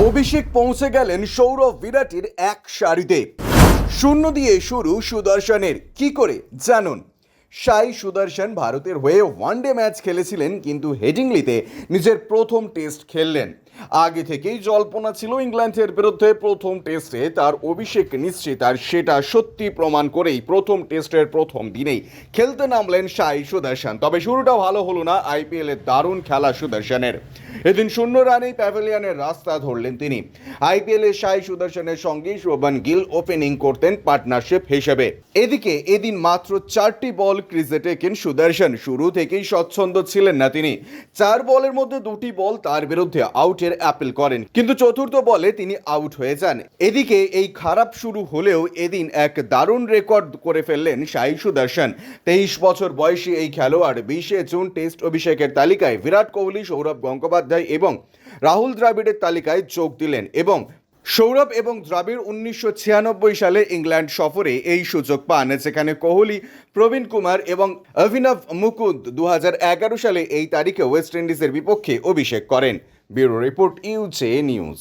অভিষেক পৌঁছে গেলেন সৌরভ বিরাটের এক সারিতে। শূন্য দিয়ে শুরু সুদর্শনের, কি করে জানুন। সাই সুদর্শন ভারতের হয়ে ওয়ানডে ম্যাচ খেলেছিলেন, কিন্তু হেডিংলিতে নিজের প্রথম টেস্ট খেললেন। আগে থেকেই জল্পনা ছিল ইংল্যান্ডের বিরুদ্ধে প্রথম টেস্টে তার অভিষেক নিশ্চিত, আর সেটা সত্যি প্রমাণ করেই প্রথম টেস্টের প্রথম দিনেই খেলতে নামলেন সাই সুদর্শন। তবে শুরুটা ভালো হলো না আইপিএলের দারুণ খেলা সুদর্শনের। এদিন শূন্য রানেই প্যাভিলিয়নের রাস্তা ধরলেন তিনি। আইপিএলে সাই সুদর্শনের সঙ্গে শোভন গিল ওপেনিং করতেন পার্টনারশিপ হিসেবে। এদিকে এদিন মাত্র 4টি বল ক্রিজে টেকেন সুদর্শন। শুরু থেকেই স্বচ্ছন্দ ছিলেন না তিনি। 4 বলের মধ্যে 2টি বল তার বিরুদ্ধে আউটের অ্যাপিল করেন, কিন্তু চতুর্থ বলে তিনি আউট হয়ে যান। এদিকে এই খারাপ শুরু হলেও এদিন এক দারুণ রেকর্ড করে ফেললেন সাই সুদর্শন। 23 বছর বয়সী এই খেলোয়াড় 20শে জুন টেস্ট অভিষেকের তালিকায় বিরাট কোহলি, সৌরভ গঙ্গোপাধ্যায় এবং রাহুল দ্রাবিড়ের তালিকায় যোগ দিলেন। এবং সৌরভ এবং দ্রাবিড় 1996 সালে ইংল্যান্ড সফরে এই সুযোগ পান, যেখানে কোহলি, প্রবীণ কুমার এবং অভিনব মুকুন্দ 2011 সালে এই তারিখে ওয়েস্ট ইন্ডিজের বিপক্ষে অভিষেক করেন। ব্যুরো রিপোর্ট, ইউজে নিউজ।